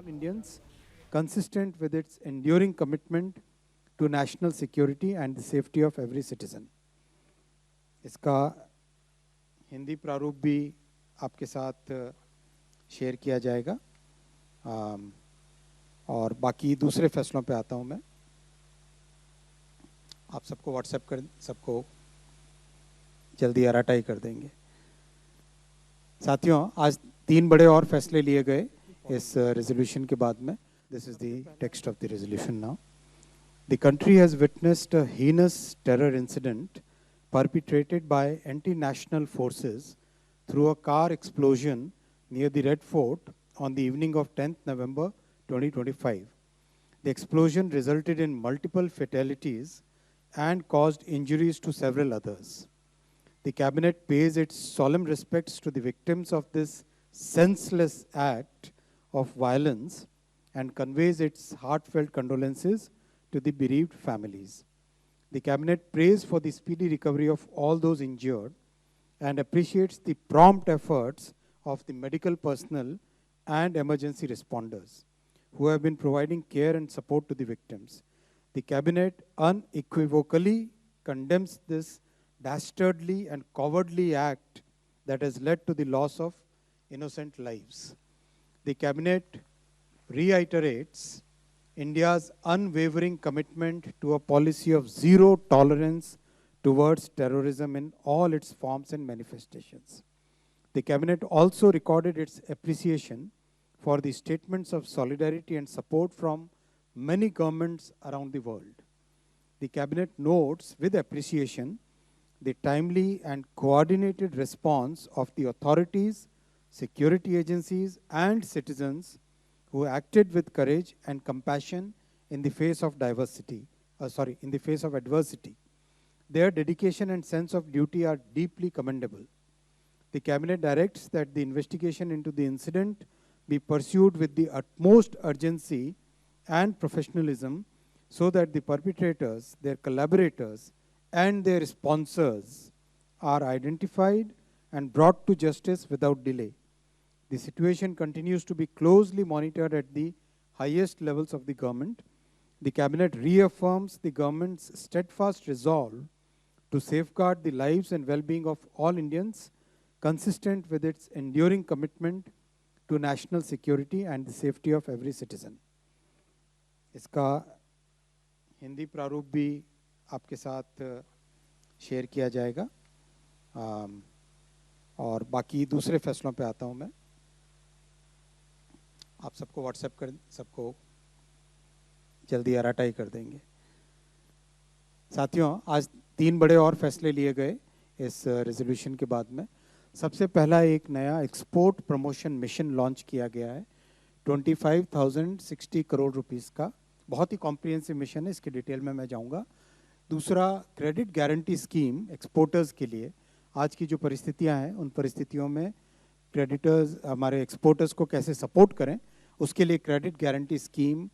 all Indians, consistent with its enduring commitment to national security and the safety of every citizen. इसका हिंदी प्रारूप भी आपके साथ share किया जाएगा और बाकी दूसरे फैसलों पे आता हूं मैं। आप सबको व्हाट्सएप कर सबको जल्दी आराटाई कर देंगे। साथियों, आज 3 बड़े और फैसले लिए गए इस रेजोल्यूशन के बाद में। This is the text of the resolution now. The country has witnessed a heinous terror incident perpetrated by anti-national forces through a car explosion near the Red Fort on the evening of 10th November 2025. The explosion resulted in multiple fatalities and caused injuries to several others. The Cabinet pays its solemn respects to the victims of this senseless act of violence and conveys its heartfelt condolences to the bereaved families. The Cabinet prays for the speedy recovery of all those injured and appreciates the prompt efforts of the medical personnel and emergency responders who have been providing care and support to the victims. The Cabinet unequivocally condemns this dastardly and cowardly act that has led to the loss of innocent lives. The Cabinet reiterates India's unwavering commitment to a policy of zero tolerance towards terrorism in all its forms and manifestations. The Cabinet also recorded its appreciation for the statements of solidarity and support from many governments around the world. The Cabinet notes with appreciation the timely and coordinated response of the authorities, security agencies, and citizens who acted with courage and compassion in the face of adversity. Their dedication and sense of duty are deeply commendable. The Cabinet directs that the investigation into the incident be pursued with the utmost urgency and professionalism so that the perpetrators, their collaborators, and their sponsors are identified and brought to justice without delay. The situation continues to be closely monitored at the highest levels of the government. The Cabinet reaffirms the government's steadfast resolve to safeguard the lives and well-being of all Indians, consistent with its enduring commitment to national security and the safety of every citizen. इसका हिंदी प्रारूप भी आपके साथ share किया जाएगा और बाकी दूसरे फैसलों पे आता हूं मैं। आप सबको व्हाट्सएप कर सबको जल्दी आराटाई कर देंगे। साथियों, आज 3 बड़े और फैसले लिए गए इस रेजोल्यूशन के बाद में। सबसे पहला एक नया एक्सपोर्ट प्रमोशन मिशन लॉन्च किया गया है 25,060 करोड़ रुपीस का। बहुत ही कॉम्प्रिहेंसिव मिशन है, इसके डिटेल में मैं जाऊंगा। दूसरा, क्रेडिट गारंटी स्कीम एक्सपोर्टर्स के लिए। आज की जो परिस्थितियां हैं उन परिस्थितियों में क्रेडिटर्स हमारे एक्सपोर्टर्स को कैसे सपोर्ट करें, उसके लिए credit guarantee scheme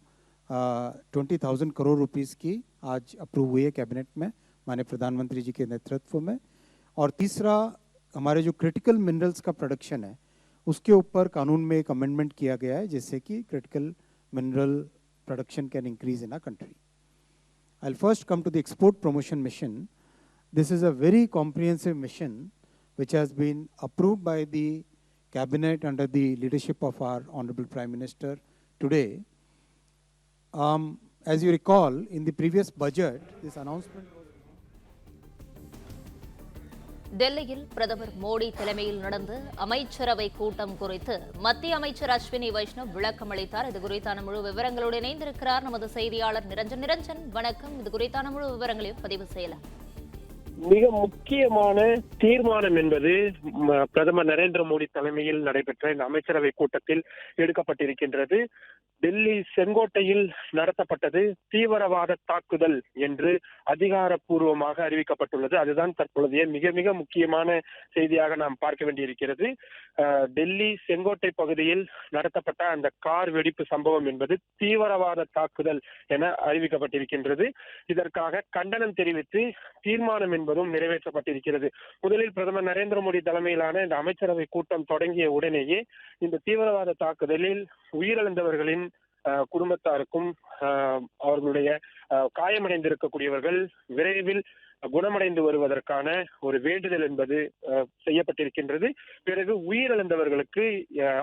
20,000 crore rupees की आज अप्रूव हुई है कैबिनेट में माननीय प्रधानमंत्री जी के नेतृत्व में। और तीसरा, हमारे जो क्रिटिकल मिनरल्स का प्रोडक्शन है उसके ऊपर कानून में एक अमेंडमेंट किया गया है जिससे कि critical mineral production can increase in a country. I'll first come to the export promotion mission. This is a very comprehensive mission which has been approved by the Cabinet under the leadership of our Honorable Prime Minister today. As you recall, in the previous budget, this announcement was... டெல்லியில் பிரதமர் மோடி தலைமையில் நடந்த அமைச்சரவை கூட்டம் குறித்து மத்திய அமைச்சர் அஸ்வினி வைஷ்ணவ் விளக்கம் அளித்தார். இது குறித்தான முழு விவரங்களோடு இணைந்திருக்கிறார் நமது செய்தியாளர் நிரஞ்சன். நிரஞ்சன், வணக்கம். இது குறித்தான முழு விவரங்களையும் பதிவு செய்யலாம். மிக முக்கியமான தீர்மானம் என்பது பிரதமர் நரேந்திர மோடி தலைமையில் நடைபெற்ற இந்த அமைச்சரவை கூட்டத்தில் எடுக்கப்பட்டிருக்கின்றது. டெல்லி செங்கோட்டையில் நடத்தப்பட்டது தீவிரவாத தாக்குதல் என்று அதிகாரப்பூர்வமாக அறிவிக்கப்பட்டுள்ளது. அதுதான் தற்பொழுதைய மிக மிக முக்கியமான செய்தியாக நாம் பார்க்க வேண்டியிருக்கிறது. டெல்லி செங்கோட்டை பகுதியில் நடத்தப்பட்ட அந்த கார் வெடிப்பு சம்பவம் என்பது தீவிரவாத தாக்குதல் என அறிவிக்கப்பட்டிருக்கின்றது. இதற்காக கண்டனம் தெரிவித்து தீர்மானம் என்பது என்பதும் நிறைவேற்றப்பட்டிருக்கிறது. முதலில் பிரதமர் நரேந்திர மோடி தலைமையிலான இந்த அமைச்சரவை கூட்டம் தொடங்கிய உடனேயே இந்த தீவிரவாத தாக்குதலில் உயிரிழந்தவர்களின் குடும்பத்தாருக்கும் அவர்களுடைய காயமடைந்திருக்கக்கூடியவர்கள் விரைவில் குணமடைந்து வருவதற்கான ஒரு வேண்டுதல் என்பது செய்யப்பட்டிருக்கின்றது. பிறகு உயிரிழந்தவர்களுக்கு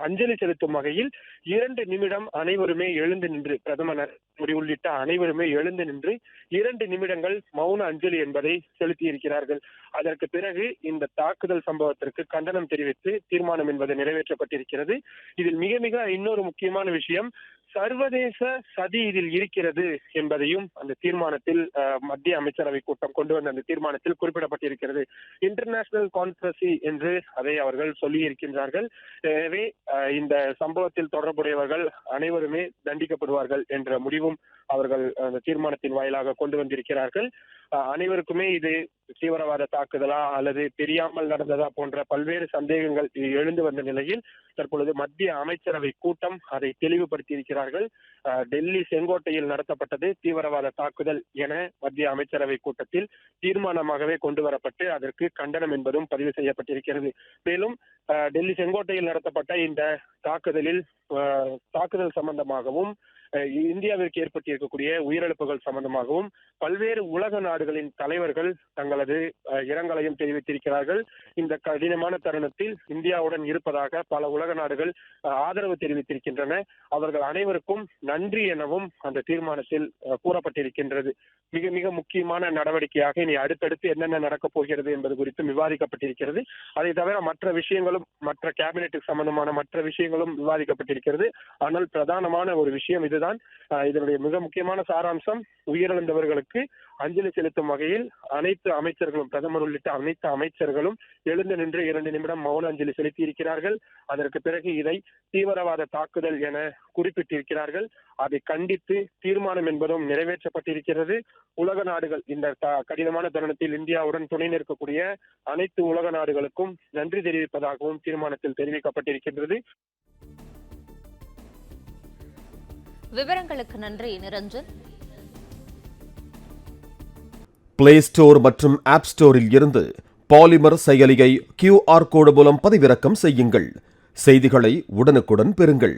அஞ்சலி செலுத்தும் வகையில் 2 நிமிடம் அனைவருமே எழுந்து நின்று, பிரதமர் நரேந்திர மோடி உள்ளிட்ட அனைவருமே எழுந்து நின்று 2 நிமிடங்கள் மௌன அஞ்சலி என்பதை செலுத்தியிருக்கிறார்கள். அதற்கு பிறகு இந்த தாக்குதல் சம்பவத்திற்கு கண்டனம் தெரிவித்து தீர்மானம் என்பது நிறைவேற்றப்பட்டிருக்கிறது. இதில் மிக மிக இன்னொரு முக்கியமான விஷயம், சர்வதேச சதி இதில் இருக்கிறது என்பதையும் அந்த தீர்மானத்தில் மத்திய அமைச்சரவை கூட்டம் கொண்டு வந்த அந்த தீர்மானத்தில் குறிப்பிடப்பட்டிருக்கிறது. இன்டர்நேஷனல் கான்ஸ்பிரசி என்று அதை அவர்கள் சொல்லி இருக்கின்றார்கள். எனவே இந்த சம்பவத்தில் தொடர்புடையவர்கள் அனைவருமே தண்டிக்கப்படுவார்கள் என்ற முடிவும் அவர்கள் அந்த தீர்மானத்தின் வாயிலாக கொண்டு வந்திருக்கிறார்கள். அனைவருக்குமே இது தீவிரவாத தாக்குதலா அல்லது தெரியாமல் நடந்ததா போன்ற பல்வேறு சந்தேகங்கள் எழுந்து வந்த நிலையில் தற்பொழுது மத்திய அமைச்சரவை கூட்டம் அதை தெளிவுபடுத்தி இருக்கிறார்கள். டெல்லி செங்கோட்டையில் நடத்தப்பட்டது தீவிரவாத தாக்குதல் என மத்திய அமைச்சரவை கூட்டத்தில் தீர்மானமாகவே கொண்டு வரப்பட்டு அதற்கு கண்டனம் என்பதும் பதிவு செய்யப்பட்டிருக்கிறது. மேலும் டெல்லி செங்கோட்டையில் நடத்தப்பட்ட இந்த தாக்குதல் சம்பந்தமாகவும் இந்தியாவிற்கு ஏற்பட்டிருக்கக்கூடிய உயிரிழப்புகள் சம்பந்தமாகவும் பல்வேறு உலக நாடுகளின் தலைவர்கள் தங்களது இரங்கலையும் தெரிவித்திருக்கிறார்கள். இந்த கடினமான தருணத்தில் இந்தியாவுடன் இருப்பதாக பல உலக நாடுகள் ஆதரவு தெரிவித்திருக்கின்றன. அவர்கள் அனைவருக்கும் நன்றி எனவும் அந்த தீர்மானத்தில் கூறப்பட்டிருக்கின்றது. மிக மிக முக்கியமான நடவடிக்கையாக இனி அடுத்தடுத்து என்னென்ன நடக்கப் போகிறது என்பது குறித்து விவாதிக்கப்பட்டிருக்கிறது. அதை தவிர மற்ற விஷயங்களும், மற்ற கேபினெட்டுக்கு சம்பந்தமான மற்ற விஷயங்களும் விவாதிக்கப்பட்டிருக்கிறது. ஆனால் பிரதானமான ஒரு விஷயம் இதுதான். இதனுடைய மிக முக்கியமான சாராம்சம், உயிரிழந்தவர்களுக்கு அஞ்சலி செலுத்தும் வகையில் அனைத்து அமைச்சர்களும், பிரதமர் உள்ளிட்ட அனைத்து அமைச்சர்களும் எழுந்து நின்று 2 நிமிடம் மௌன அஞ்சலி செலுத்தி இருக்கிறார்கள். அதற்கு பிறகு இதை தீவிரவாத தாக்குதல் என குறிப்பிட்டிருக்கிறார்கள். அதை கண்டித்து தீர்மானம் என்பதும் நிறைவேற்றப்பட்டிருக்கிறது. உலக நாடுகள் இந்த கடினமான தருணத்தில் இந்தியாவுடன் துணை நிற்கக்கூடிய அனைத்து உலக நாடுகளுக்கும் நன்றி தெரிவிப்பதாகவும் தீர்மானத்தில் தெரிவிக்கப்பட்டிருக்கின்றது. விவரங்களுக்கு நன்றி நிரஞ்சன். பிளே ஸ்டோர் மற்றும் ஆப் ஸ்டோரில் இருந்து பாலிமர் செயலியை QR கோடு மூலம் பதிவிறக்கம் செய்யுங்கள். செய்திகளை உடனுக்குடன் பெறுங்கள்.